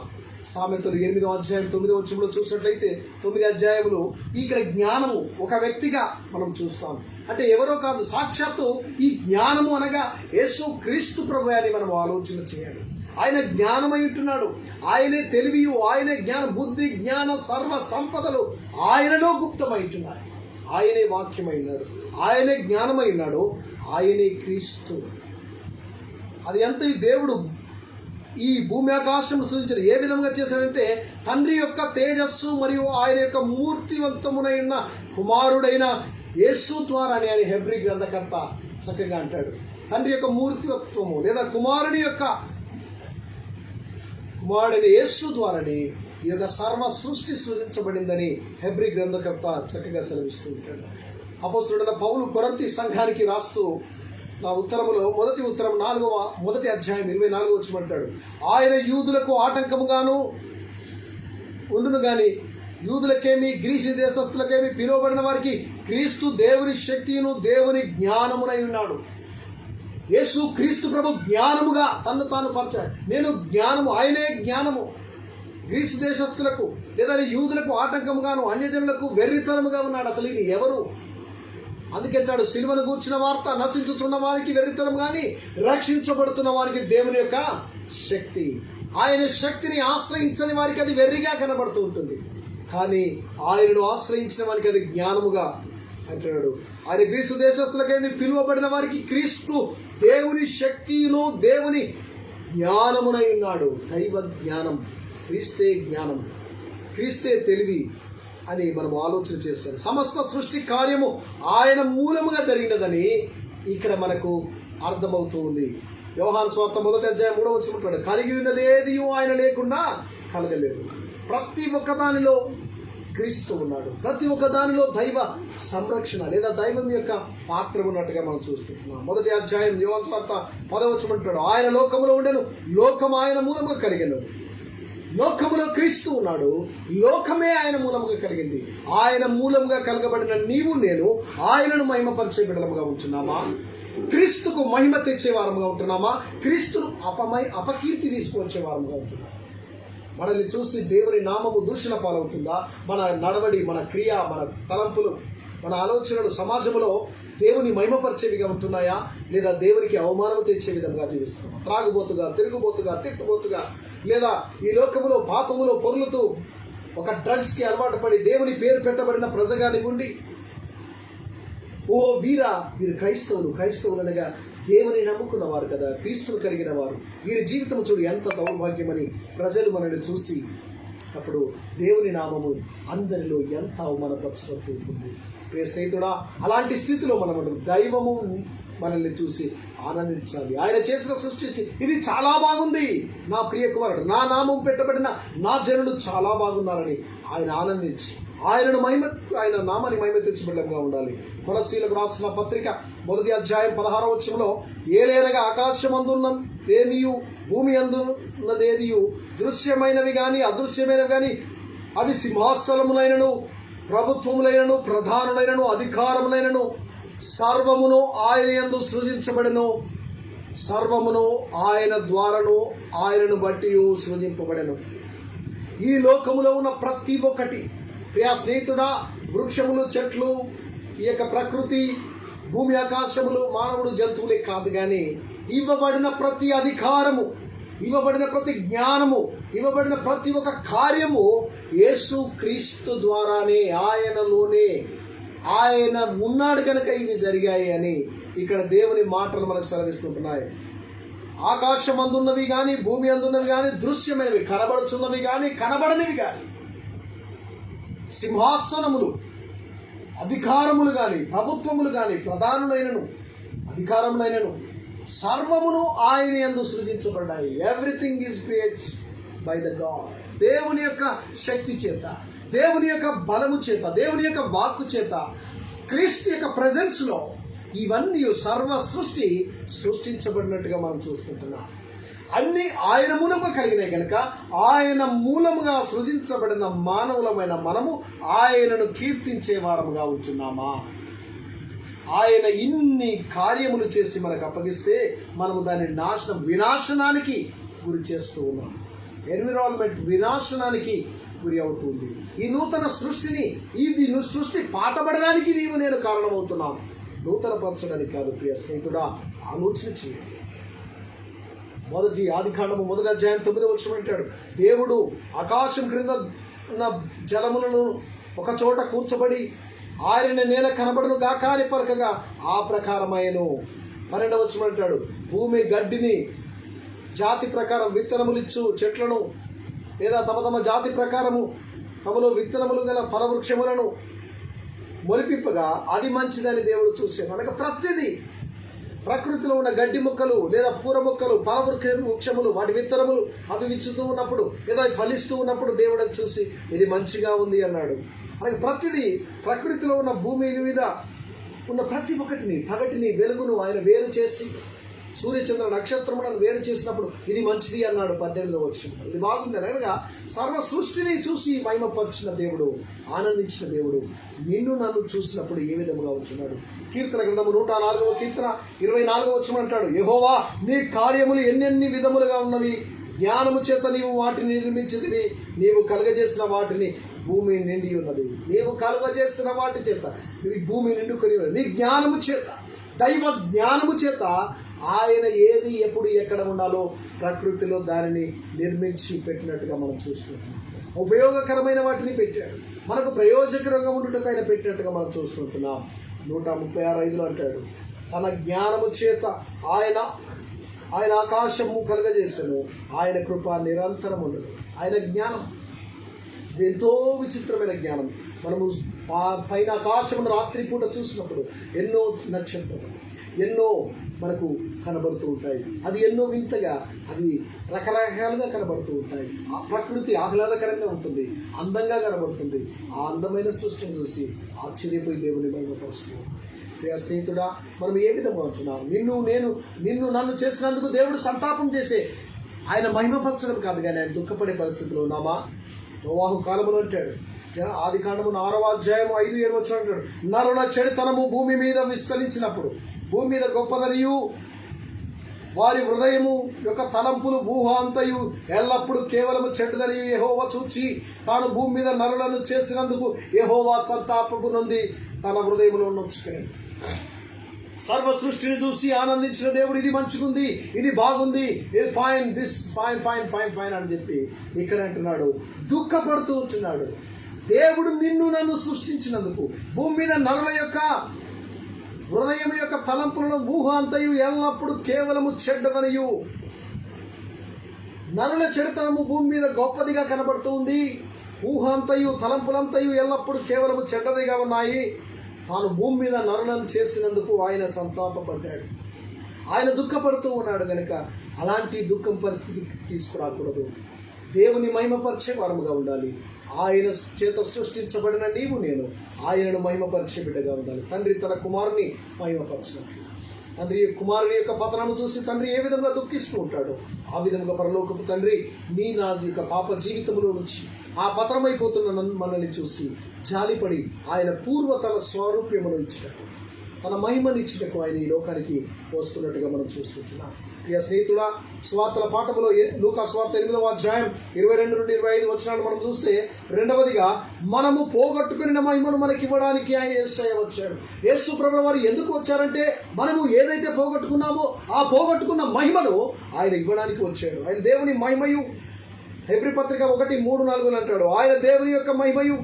సామెతలు 8వ అధ్యాయం 9వ వచనంలో చూసినట్లయితే 9 అధ్యాయములు ఇక్కడ జ్ఞానము ఒక వ్యక్తిగా మనం చూస్తాం. అంటే ఎవరో కాదు, సాక్షాత్తు ఈ జ్ఞానము అనగా యేసు క్రీస్తు ప్రభు అని మనం ఆలోచన చేయాలి. ఆయన జ్ఞానమై ఉంటున్నాడు, ఆయనే తెలివియు, ఆయనే జ్ఞాన బుద్ధి జ్ఞాన సర్వ సంపదలు ఆయనలో గుప్తమై ఉంటున్నాయి. ఆయనే వాక్యమైనాడు, ఆయనే జ్ఞానమైనాడు, ఆయనే క్రీస్తు. అది ఎంత ఈ దేవుడు ఈ భూమి ఆకాశం సృజించాడు. ఏ విధంగా చేశాడంటే తండ్రి యొక్క తేజస్సు మరియు ఆయన యొక్క మూర్తివంతమునైన కుమారుడైన యేసు ద్వారా అని ఆయన హెబ్రీ గ్రంథకర్త చక్కగా అంటాడు. తండ్రి యొక్క మూర్తివత్వము లేదా కుమారుడైన యేసు ద్వారాని ఈ యొక్క సర్వ సృష్టి సృజించబడిందని హెబ్రీ గ్రంథకర్త చక్కగా సెలవిస్తూ ఉంటాడు. అపోస్తలుడైన పౌలు కొరింథీ సంఘానికి రాస్తూ నా ఉత్తరములో మొదటి ఉత్తరం 1వ అధ్యాయం 24 వచ్చమంటాడు. ఆయన యూదులకు ఆటంకముగాను ఉండును గాని యూదులకేమి గ్రీసు దేశస్థులకేమి పిలువబడిన వారికి క్రీస్తు దేవుని శక్తియును దేవుని జ్ఞానమునై ఉన్నాడు. యేసు క్రీస్తు ప్రభు జ్ఞానముగా తన్ను తాను పరిచాడు. నేను జ్ఞానము, ఆయనే జ్ఞానము. గ్రీసు దేశస్థులకు లేదా యూదులకు ఆటంకముగాను అన్యజనులకు వెర్రితనముగా ఉన్నాడు. అసలు ఇది ఎవరు? అందుకంటాడు, సిలువను గూర్చిన వార్త నశించుచున్న వారికి వెర్రితనం కానీ రక్షించబడుతున్న వారికి దేవుని యొక్క శక్తి. ఆయన శక్తిని ఆశ్రయించని వారికి అది వెర్రిగా కనబడుతూ ఉంటుంది, కానీ ఆయనను ఆశ్రయించిన వారికి అది జ్ఞానముగా అంటున్నాడు. ఆయన గ్రీసు దేశస్తులకేమి పిలువబడిన వారికి క్రీస్తు దేవుని శక్తిను దేవుని జ్ఞానమునై ఉన్నాడు. దైవ జ్ఞానం, క్రీస్తే జ్ఞానం, క్రీస్తే తెలివి అని మనం ఆలోచన చేస్తాం. సమస్త సృష్టి కార్యము ఆయన మూలముగా జరిగినదని ఇక్కడ మనకు అర్థమవుతూ ఉంది. యోహాను సువార్త 1వ అధ్యాయం 3వ వచనం, కలిగి ఉన్నది ఏది ఆయన లేకుండా కలగలేదు. ప్రతి ఒక్క దానిలో క్రీస్తు ఉన్నాడు. ప్రతి ఒక్క దానిలో దైవ సంరక్షణ లేదా దైవం యొక్క పాత్ర ఉన్నట్టుగా మనం చూస్తున్నాం. 1వ అధ్యాయం యోహాను సువార్త 10వ వచనం అంటాడు, ఆయన లోకములో ఉండెను, లోకం ఆయన మూలముగా కలిగెను. లోకములో క్రీస్తు ఉన్నాడు, లోకమే ఆయన మూలముగా కలిగింది. ఆయన మూలముగా కలగబడిన నీవు నేను ఆయనను మహిమపరిచే బిడ్డలముగా ఉంటున్నామా? క్రీస్తుకు మహిమ తెచ్చే వారముగా ఉంటున్నామా? క్రీస్తును అపకీర్తి తీసుకొచ్చే వారముగా ఉంటున్నామా? మనల్ని చూసి దేవుని నామము దూషణ పాలవుతుందా? మన నడవడి, మన క్రియ, మన తలంపులు, మన ఆలోచనలు సమాజంలో దేవుని మహిమపరిచేవిగా ఉంటున్నాయా, లేదా దేవునికి అవమానం తెచ్చే విధంగా జీవిస్తున్నామా? త్రాగుబోతుగా, తిరుగుబోతుగా, తిట్టుబోతుగా, లేదా ఈ లోకములో పాపములో పొర్లుతూ ఒక డ్రగ్స్కి అలవాటు పడి దేవుని పేరు పెట్టబడిన ప్రజగాని ఉండి, ఓ వీరు క్రైస్తవులు అనగా దేవుని నమ్ముకున్నవారు కదా, క్రీస్తును కలిగిన వారు, వీరి జీవితం చూడు ఎంత దౌర్భాగ్యమని ప్రజలు మనల్ని చూసి అప్పుడు దేవుని నామము అందరిలో ఎంత అవమానపరచబడుతూ ఉంటుంది. ప్రియ స్నేహితుడా, అలాంటి స్థితిలో మనం దైవము మనల్ని చూసి ఆనందించాలి. ఆయన చేసిన సృష్టి ఇది చాలా బాగుంది, నా ప్రియ కుమారుడు, నా నామం పెట్టబడిన నా జనులు చాలా బాగున్నారని ఆయన ఆనందించి ఆయన నామాన్ని మహిమ తెచ్చిబిడ్డంగా ఉండాలి. కొలస్సీలకు రాసిన పత్రిక 1వ అధ్యాయం 16వ వచనంలో, ఏలైనగా ఆకాశమందున్న ఏమియు భూమి అందున్నదేదియు దృశ్యమైనవి కానీ అదృశ్యమైనవి కానీ అవి సింహాసనములైనను ప్రభుత్వములైనను ప్రధానులైనను అధికారములైనను సర్వమును ఆయన యందు సృజించబడెను, సర్వమును ఆయన ద్వారాను ఆయనను బట్టి సృజింపబడెను. ఈ లోకములో ఉన్న ప్రతి ఒక్కటి, ప్రియ స్నేహితుడా, వృక్షములు, చెట్లు, ఈ యొక్క ప్రకృతి, భూమి ఆకాశములు మానవుడు జంతువులే కాదు, కానీ ఇవ్వబడిన ప్రతి అధికారము, ఇవ్వబడిన ప్రతి జ్ఞానము, ఇవ్వబడిన ప్రతి ఒక్క కార్యము యేసు క్రీస్తు ద్వారానే, ఆయనలోనే, ఆయన ఉన్నాడు కనుక ఇవి జరిగాయి అని ఇక్కడ దేవుని మాటలు మనకు సెలవిస్తుంటున్నాయి. ఆకాశం అందున్నవి కానీ, భూమి అందున్నవి కానీ, దృశ్యమైనవి, కనబడుచున్నవి కానీ, కనబడనివి కానీ, సింహాసనములు, అధికారములు కానీ, ప్రభుత్వములు కానీ, ప్రధానులైనను అధికారములైనను సర్వమును ఆయన యందు సృజించబడ్డాయి. Everything is create by the god. దేవుని యొక్క శక్తి చేత, దేవుని యొక్క బలము చేత, దేవుని యొక్క వాక్కు చేత, క్రీస్తు యొక్క ప్రెజెన్స్లో ఇవన్నీ సర్వ సృష్టి సృష్టించబడినట్టుగా మనం చూస్తుంటున్నాం. అన్ని ఆయన మూలముగా కలిగినాయి కనుక ఆయన మూలముగా సృజించబడిన మానవులమైన మనము ఆయనను కీర్తించే వారముగా ఉంటున్నామా? ఆయన ఇన్ని కార్యములు చేసి మనకు అప్పగిస్తే మనము దాని వినాశనానికి గురి చేస్తూ ఉన్నాం. ఎన్విరాన్మెంట్ వినాశనానికి గురి అవుతుంది. ఈ నూతన సృష్టిని, ఈ సృష్టి పాతబడడానికి నీవు నేను కారణమవుతున్నాం, నూతన పరచడానికి కాదు. ప్రియ స్నేహితుడా, ఆలోచన చేయండి. ఆదికాండము 1వ అధ్యాయం 9వ వచనం అంటాడు, దేవుడు ఆకాశం క్రింద ఉన్న జలములను ఒక చోట కూర్చబడి ఆరిన నేల కనబడును గాక అని పలకగా ఆ ప్రకారమైనను. 12వ వచనం అంటాడు, భూమి గడ్డిని జాతి ప్రకారం విత్తనములిచ్చు చెట్లను, లేదా తమ తమ జాతి ప్రకారము తమలో విత్తనములు గల ఫలవృక్షములను మొలిపింపగా అది మంచిదని దేవుడు చూశాను. అనగా ప్రతిదీ, ప్రకృతిలో ఉన్న గడ్డి మొక్కలు లేదా పూర మొక్కలు, ఫలవృక్షములు, వాటి విత్తనములు అవి విచ్చుతూ ఉన్నప్పుడు లేదా ఫలిస్తూ ఉన్నప్పుడు దేవుడు చూసి ఇది మంచిగా ఉంది అన్నాడు. అలాగే ప్రతిదీ, ప్రకృతిలో ఉన్న భూమి మీద ఉన్న ప్రతి ఒక్కటిని, పగటిని, వెలుగును ఆయన వేరు చేసి, సూర్యచంద్ర నక్షత్రములను వేరు చేసినప్పుడు ఇది మంచిది అన్నాడు 18వ వచనం. ఇది బాగుంది. అనగా సర్వ సృష్టిని చూసి మహిమపరిచిన దేవుడు, ఆనందించిన దేవుడు నిన్ను నన్ను చూసినప్పుడు ఏ విధముగా ఉంటున్నాడు? కీర్తన గ్రంథము 104వ కీర్తన 24వ వచనం అంటాడు, యెహోవా నీ కార్యములు ఎన్నెన్ని విధములుగా ఉన్నవి, జ్ఞానము చేత నీవు వాటిని నిర్మించితివి, నీవు కలుగజేసిన వాటిని భూమి నిండి ఉన్నది. నీవు కలుగజేసిన వాటి చేత నువ్వు భూమి నిండుకొని ఉన్నది. నీ జ్ఞానము చేత, దైవ జ్ఞానము చేత ఆయన ఏది ఎప్పుడు ఎక్కడ ఉండాలో ప్రకృతిలో దానిని నిర్మించి పెట్టినట్టుగా మనం చూస్తున్నాం. ఉపయోగకరమైన వాటిని పెట్టాడు, మనకు ప్రయోజకరంగా ఉండటం ఆయన పెట్టినట్టుగా మనం చూస్తుంటున్నాం. 136:5 అంటాడు, తన జ్ఞానము చేత ఆయన ఆకాశము కలుగజేశాను, ఆయన కృప నిరంతరం ఉండదు. ఆయన జ్ఞానం ఎంతో విచిత్రమైన జ్ఞానం. మనము పైన ఆకాశమును రాత్రిపూట చూసినప్పుడు ఎన్నో నక్షత్రాలు ఎన్నో మనకు కనబడుతూ ఉంటాయి. అవి ఎన్నో వింతగా, అవి రకరకాలుగా కనబడుతూ ఉంటాయి. ఆ ప్రకృతి ఆహ్లాదకరంగా ఉంటుంది, అందంగా కనబడుతుంది. ఆ అందమైన సృష్టిని చూసి ఆశ్చర్యపోయి దేవుని మహిమపరుస్తున్నాం. ప్రియ స్నేహితుడా, మనం ఏ విధంగా ఉంటున్నాం? నిన్ను నన్ను చేసినందుకు దేవుడు సంతాపం చేసే ఆయన మహిమపరచడం కాదు, కానీ ఆయన దుఃఖపడే పరిస్థితిలో ఉన్నామా? నోవాహు కాలములో అంటాడు, ఆదికాండము 6వ అధ్యాయం 5-7 వచనం అంటాడు, నరుల చెడుతనము భూమి మీద విస్తరించినప్పుడు, భూమి మీద గొప్పదనియు వారి హృదయము యొక్క తలంపులు ఊహ అంతయు ఎల్లప్పుడు కేవలము చెడ్డదనియు యెహోవా చూచి తాను భూమి మీద నరులను చేసినందుకు యెహోవా సంతాపము నొంది తన హృదయములో నొచ్చుకుని. సర్వ సృష్టిని చూసి ఆనందించిన దేవుడు ఇది మంచిగుంది, ఇది బాగుంది, ఇది fine, this fine fine fine fine అని చెప్పి ఇక్కడ అంటున్నాడు, దుఃఖపడుతూ ఉంటున్నాడు. దేవుడు నిన్ను నన్ను సృష్టించినందుకు, భూమి మీద నరుల యొక్క హృదయం యొక్క తలంపులను ఊహ అంతయు ఎల్లప్పుడు కేవలము చెడ్డదనియు, నరుల చెడుతనము భూమి మీద గొప్పదిగా కనబడుతూ ఉంది, ఊహ అంతయు తలంపులంతయు ఎల్లప్పుడు కేవలము చెడ్డదిగా ఉన్నాయి. తాను భూమి మీద నరులను చేసినందుకు ఆయన సంతాపపడ్డాడు, ఆయన దుఃఖపడుతూ ఉన్నాడు. కనుక అలాంటి దుఃఖం పరిస్థితికి తీసుకురాకూడదు. దేవుని మహిమపరిచే వారముగా ఉండాలి. ఆయన చేత సృష్టించబడిన నీవు నేను ఆయనను మహిమపరిచే బిడ్డగా ఉండాలి. తండ్రి తన కుమారుని మహిమపరచినట్లు, తండ్రి కుమారుని యొక్క పతనము చూసి తండ్రి ఏ విధంగా దుఃఖిస్తూ ఉంటాడో ఆ విధంగా పరలోకపు తండ్రి నా యొక్క పాప జీవితంలో నుంచి ఆ పతనమైపోతున్న మనల్ని చూసి జాలిపడి ఆయన పూర్వతల స్వారూప్యమును ఇచ్చినట్టు, తన మహిమను ఇచ్చినట్టు ఆయన ఈ లోకానికి వస్తున్నట్టుగా మనం చూస్తున్నాం. ప్రియ స్నేహితుడా, స్వార్థల పాఠములో లూకా స్వార్థ 8వ అధ్యాయం 22 నుండి 25 వచనాలు మనం చూస్తే, రెండవదిగా మనము పోగొట్టుకున్న మహిమను మనకి ఇవ్వడానికి ఆయన యేసయ్య వచ్చాడు. యేసు ప్రభువు వారు ఎందుకు వచ్చారంటే, మనము ఏదైతే పోగొట్టుకున్నామో ఆ పోగొట్టుకున్న మహిమను ఆయన ఇవ్వడానికి వచ్చాడు. ఆయన దేవుని మహిమయు, హెబ్రీ పత్రిక 1:3-4 అంటాడు, ఆయన దేవుని యొక్క మహిమయు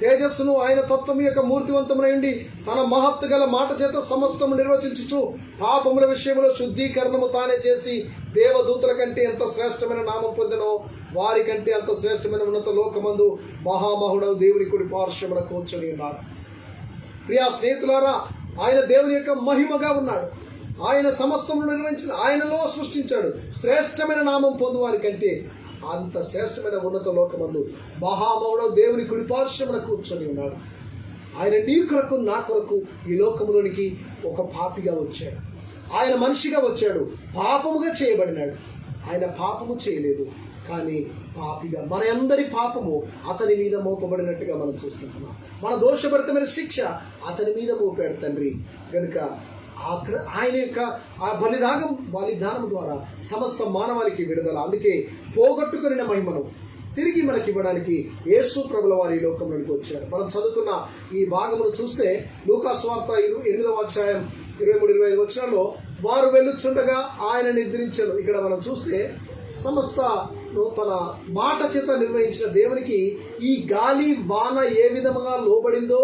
తేజస్సును ఆయన తత్వం యొక్క మూర్తివంతమునైండి తన మహత్తు గల మాట చేత సమస్తము నిర్వచించుచు పాపముల విషయంలో శుద్ధీకరణము తానే చేసి దేవదూతల కంటే ఎంత శ్రేష్టమైన నామం పొందినో వారి కంటే అంత శ్రేష్టమైన ఉన్నత లోకమందు మహామహుడవు దేవుని కుడి పార్శ్వమున కూర్చొని ఉన్నాడు. ప్రియా స్నేహితులారా, ఆయన దేవుని యొక్క మహిమగా ఉన్నాడు. ఆయన సమస్తమును నిర్వహించిన, ఆయనలో సృష్టించాడు. శ్రేష్టమైన నామం పొందు వారి కంటే అంత శ్రేష్టమైన ఉన్నత లోకమందు మహామహుడు దేవుని కుడిపార్శ్వమున కూర్చొని ఉన్నాడు. ఆయన నీ కొరకు నా కొరకు ఈ లోకములోనికి ఒక పాపిగా వచ్చాడు. ఆయన మనిషిగా వచ్చాడు, పాపముగా చేయబడినాడు. ఆయన పాపము చేయలేదు, కానీ పాపిగా మన అందరి పాపము అతని మీద మోపబడినట్టుగా మనం చూస్తుంటున్నాం. మన దోషభరితమైన శిక్ష అతని మీద మోపాడు తండ్రి. కనుక అక్కడ ఆయన యొక్క ఆ బలిదానం ద్వారా సమస్త మానవాళికి విడుదల. అందుకే పోగొట్టుకున్న మహిమను తిరిగి మనకి ఇవ్వడానికి యేసు ప్రభుల వారి లోకంలోకి వచ్చారు. మనం చదువుకున్న ఈ భాగమును చూస్తే లూకా స్వార్థ 8వ అధ్యాయం 23-25 వచనాల్లో, వారు వెళ్ళుచుండగా ఆయన నిద్రించను. ఇక్కడ మనం చూస్తే సమస్తను తన మాట చేత నిర్వహించిన దేవునికి ఈ గాలి వాన ఏ విధముగా లోబడిందో,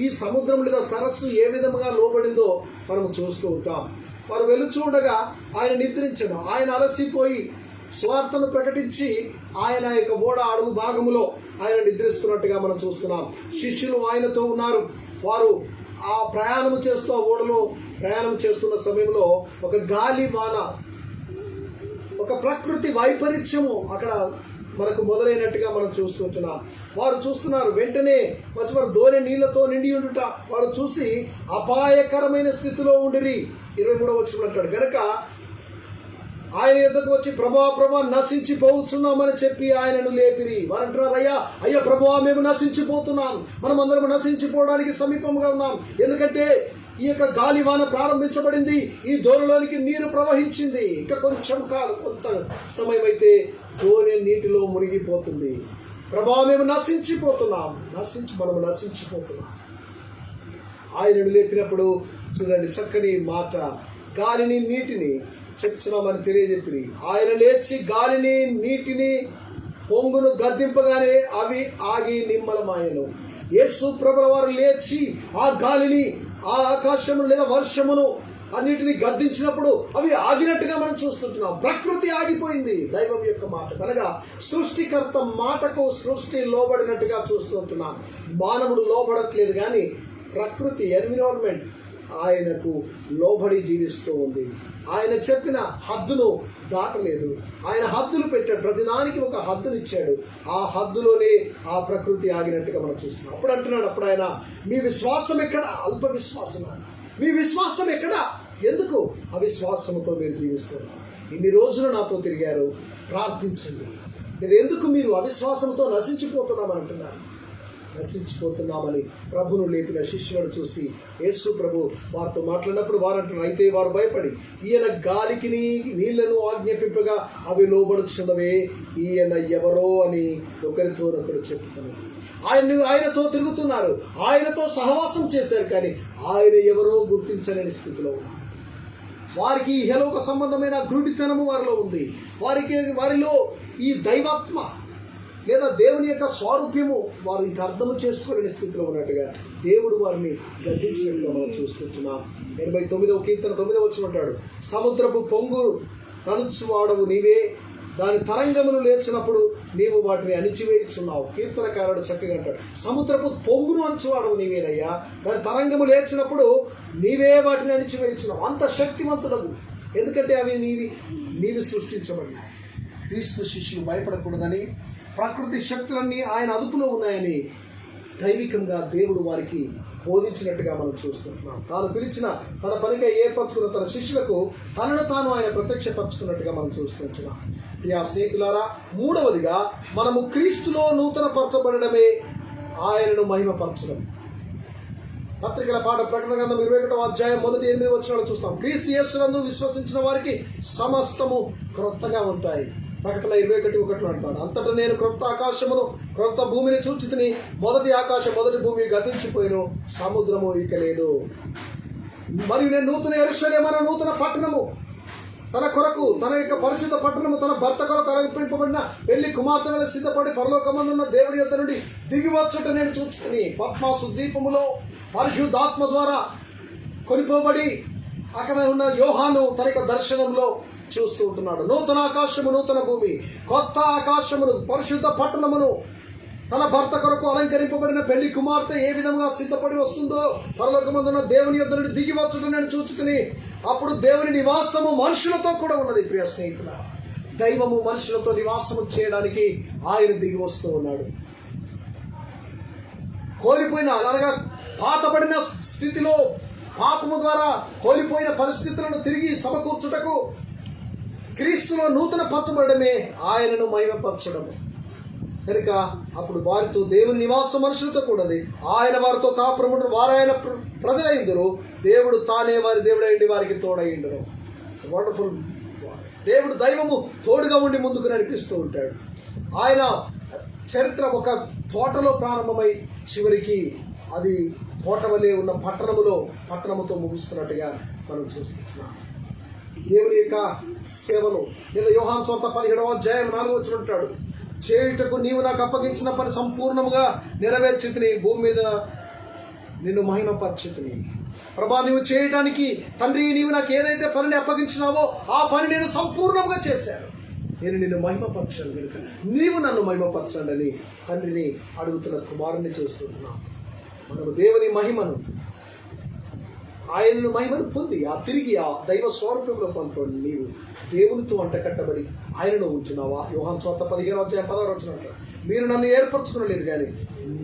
ఈ సముద్రం లేదా సరస్సు ఏ విధముగా లోబడిందో మనం చూస్తూ ఉంటాం. వారు వెలుచుండగా ఆయన నిద్రించను. ఆయన అలసిపోయి స్వార్థను ప్రకటించి ఆయన యొక్క ఓడ అడుగు భాగములో ఆయన నిద్రిస్తున్నట్టుగా మనం చూస్తున్నాం. శిష్యులు ఆయనతో ఉన్నారు. వారు ఆ ప్రయాణం చేస్తూ ఆ ఓడలో ప్రయాణం చేస్తున్న సమయంలో ఒక గాలి వాన, ఒక ప్రకృతి వైపరీత్యము అక్కడ మనకు మొదలైనట్టుగా మనం చూస్తున్నాం. వారు చూస్తున్నారు. వెంటనే వారు దోరె నీళ్లతో నిండి ఉండుట వారు చూసి అపాయకరమైన స్థితిలో ఉండిరి. 23వ వచనం అంటాడు, గనక ఆయన ఎద్దకు వచ్చి ప్రభా నశించిపోతున్నామని చెప్పి ఆయనను లేపిరి. వారు అంటున్నారు, అయ్యా ప్రభువా, మేము నశించిపోతున్నాం, మనం అందరం నశించిపోవడానికి సమీపంగా ఉన్నాం. ఎందుకంటే ఈ యొక్క గాలివాన ప్రారంభించబడింది, ఈ దోణిలోనికి నీరు ప్రవహించింది. ఇంకా కొంచెం కాలం, కొంత సమయం అయితే దోణి నీటిలో మునిగిపోతుంది. ప్రభా, మేము నశించిపోతున్నాం. మనము నశించిపోతున్నాం. ఆయనను లేపినప్పుడు చూడండి, చక్కని మాట, గాలిని నీటిని చెప్తున్నామని తెలియజెప్పి ఆయన లేచి గాలిని నీటిని పొంగును గద్దింపగానే అవి ఆగి నిమ్మలమాయను. యేసు ప్రభుల వారు లేచి ఆ గాలిని, ఆ ఆకాశమును లేదా వర్షమును అన్నిటిని గద్దించినప్పుడు అవి ఆగినట్టుగా మనం చూస్తుంటున్నాం. ప్రకృతి ఆగిపోయింది దైవం యొక్క మాట కనుక. సృష్టికర్త మాటకు సృష్టి లోబడినట్టుగా చూస్తుంటున్నాం. మానవుడు లోబడట్లేదు, కానీ ప్రకృతి, ఎన్విరాన్మెంట్ ఆయనకు లోబడి జీవిస్తూ ఉంది. ఆయన చెప్పిన హద్దును దాటలేదు. ఆయన హద్దులు పెట్టాడు, ప్రతిదానికి ఒక హద్దును ఇచ్చాడు. ఆ హద్దులోనే ఆ ప్రకృతి ఆగినట్టుగా మనం చూస్తున్నాం. అప్పుడు అంటున్నాడు, అప్పుడు ఆయన, మీ విశ్వాసం ఎక్కడ? అల్ప విశ్వాసం. మీ విశ్వాసం ఎక్కడ? ఎందుకు అవిశ్వాసంతో మీరు జీవిస్తున్నారు? ఇన్ని రోజులు నాతో తిరిగారు, ప్రార్థించండి. ఇది ఎందుకు మీరు అవిశ్వాసంతో నశించిపోతున్నామని అంటున్నారు? నశించిపోతున్నామని ప్రభును లేపిన శిష్యులను చూసి యేసు ప్రభు వారితో మాట్లాడినప్పుడు వారు అంటున్నారు, అయితే వారు భయపడి ఈయన గాలికి నీళ్లను ఆజ్ఞాపింపగా అవి లోబడుచున్నవే, ఈయన ఎవరో అని ఒకరితో ఒకరు చెప్పుకున్నారు. ఆయనతో తిరుగుతున్నారు, ఆయనతో సహవాసం చేశారు, కానీ ఆయన ఎవరో గుర్తించలేని స్థితిలో ఉన్నారు. వారికి ఇహలోక సంబంధమైన గురుడితనము వారిలో ఉంది. వారిలో ఈ దైవాత్మ లేదా దేవుని యొక్క స్వారూప్యము వారు ఇంకా అర్థము చేసుకోలేని స్థితిలో ఉన్నట్టుగా దేవుడు వారిని గద్దించినట్టుగా మనం చూస్తున్నాం. 89వ కీర్తన 9వ వచనం అంటాడు, సముద్రపు పొంగు నడుచువాడవు నీవే, దాని తరంగములు లేచినప్పుడు నీవు వాటిని అణిచివేయుచున్నావు. కీర్తనకారుడు చక్కగా అంటాడు, సముద్రపు పొంగును అణిచివాడవు నీవేనయ్యా, దాని తరంగము లేచినప్పుడు నీవే వాటిని అణిచివేయుచున్నావు. అంత శక్తివంతుడవు, ఎందుకంటే అవి నీవి సృష్టించబడినాయి. క్రీస్తు శిష్యులు భయపడకూడదని, ప్రకృతి శక్తులన్నీ ఆయన అదుపులో ఉన్నాయని దైవికంగా దేవుడు వారికి బోధించినట్టుగా మనం చూస్తుంటున్నాం. తాను పిలిచిన, తన పనికై ఏర్పరచుకున్న తన శిష్యులకు తనను తాను ఆయన ప్రత్యక్షపరచుకున్నట్టుగా మనం చూస్తుంటున్నాం. ప్రియా స్నేహితులారా, మూడవదిగా మనము క్రీస్తులో నూతన పరచబడమే ఆయనను మహిమపరచడం. పత్రికల పాఠ ప్రకటన గ్రంథం 21వ అధ్యాయం 1-8 వచనాలు చూస్తాం. క్రీస్తు యేసునందు విశ్వసించిన వారికి సమస్తము క్రొత్తగా ఉంటాయి. ప్రకటన 21:1 అంటాడు, అంతటా నేను క్రొత్త ఆకాశమును క్రొత్త భూమిని చూచితిని, మొదటి ఆకాశం మొదటి భూమి గతించిపోయిను, సముద్రము ఇక లేదు. మరియు నేను నూతన యెరూషలేము అనే నూతన పట్టణము తన కొరకు, తన యొక్క పరిశుద్ధ పట్టణము తన భర్త కొరకు అలంకరింపబడిన పెళ్లి కుమార్తె వలె సిద్ధపడి పరలోకమందున్న దేవుని యొద్ద నుండి దిగి వచ్చుట నేను చూచుకుని, పద్మాసు ద్వీపములో పరిశుద్ధాత్మ ద్వారా కొనిపోబడి అక్కడ ఉన్న యోహాను తన యొక్క దర్శనంలో చూస్తూ ఉంటున్నాడు. నూతన ఆకాశము నూతన భూమి, కొత్త ఆకాశమును పరిశుద్ధ పట్టణమును తన భర్త కొరకు అలంకరింపబడిన పెళ్లి కుమార్తె ఏ విధంగా సిద్ధపడి వస్తుందో పరలోకమందున్న దేవుని యొద్ద నుండి దిగి వచ్చుట నేను చూచుకుని, అప్పుడు దేవుని నివాసము మనుషులతో కూడా ఉన్నది. ప్రియ స్నేహితుల, దైవము మనుషులతో నివాసము చేయడానికి ఆయన దిగి వస్తూ ఉన్నాడు. కోల్పోయిన అనగా పాతబడిన స్థితిలో పాపము ద్వారా కోల్పోయిన పరిస్థితులను తిరిగి సమకూర్చుటకు క్రీస్తులో నూతన పరచబడమే ఆయనను మహిమపరచడము. కనుక అప్పుడు వారితో దేవుని నివాసం మనుషులతో కూడది, ఆయన వారితో కాపురముండు, వారాయన ప్రజలైందరు, దేవుడు తానే వారి దేవుడైండి వారికి తోడైండును. వండర్ఫుల్. దేవుడు దైవము తోడుగా ఉండి ముందుకు నడిపిస్తూ ఉంటాడు. ఆయన చరిత్ర ఒక తోటలో ప్రారంభమై చివరికి అది తోట వలె ఉన్న పట్టణముతో ముగుస్తున్నట్టుగా మనం చూస్తున్నాం. దేవుని యొక్క సేవలు లేదా యోహాను సువార్త 17వ అధ్యాయం 4వ వచనం ఉంటాడు, చేయుటకు నీవు నాకు అప్పగించిన పని సంపూర్ణముగా నెరవేర్చితిని, భూమి మీద నిన్ను మహిమపరచితిని. ప్రభా, నీవు చేయడానికి తండ్రి నీవు నాకు ఏదైతే పనిని అప్పగించినావో ఆ పని నేను సంపూర్ణంగా చేశాను, నేను నిన్ను మహిమపరచాను కనుక నీవు నన్ను మహిమపరచండి అని తండ్రిని అడుగుతున్న కుమారుని చూస్తున్నాం. మనము దేవుని మహిమను, ఆయనను మహిమను పొంది తిరిగి ఆ దైవ స్వరూపంలో పొందుకోండి. నీవు దేవునితో అంటకట్టబడి ఆయనలో ఉంటున్నావా? యోహాను సువార్త 15వ అధ్యాయం 16వ వచనం అంటారు, మీరు నన్ను ఏర్పరచుకునలేదు కానీ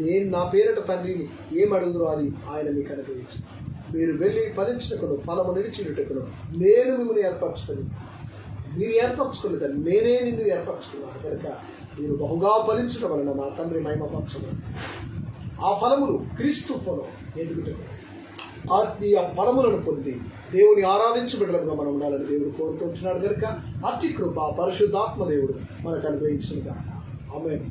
నేను నా పేరిట తండ్రిని ఏం అడుగుదురో అది ఆయన మీకు అనుగ్రహించు. మీరు వెళ్ళి ఫలించుటకును ఫలము నిలిచినట్టుకును నేను మిమ్మల్ని ఏర్పరచుకొని, మీరు ఏర్పరచుకోలేదు కానీ నేనే నిన్ను ఏర్పరచుకున్నాను కనుక మీరు బహుగా ఫలించడం వలన నా తండ్రి మహిమపరచను. ఆ ఫలములు క్రీస్తు ఫలం ఎదుగుటకు ఆత్మీయ ఫలములను పొంది దేవుని ఆరాధించబడలుగా మనం ఉండాలని దేవుడు కోరుతుంటున్నాడు కనుక అతి కృప పరిశుద్ధాత్మ దేవుడు మనకు అనుగ్రహించును గాక. ఆమేన్.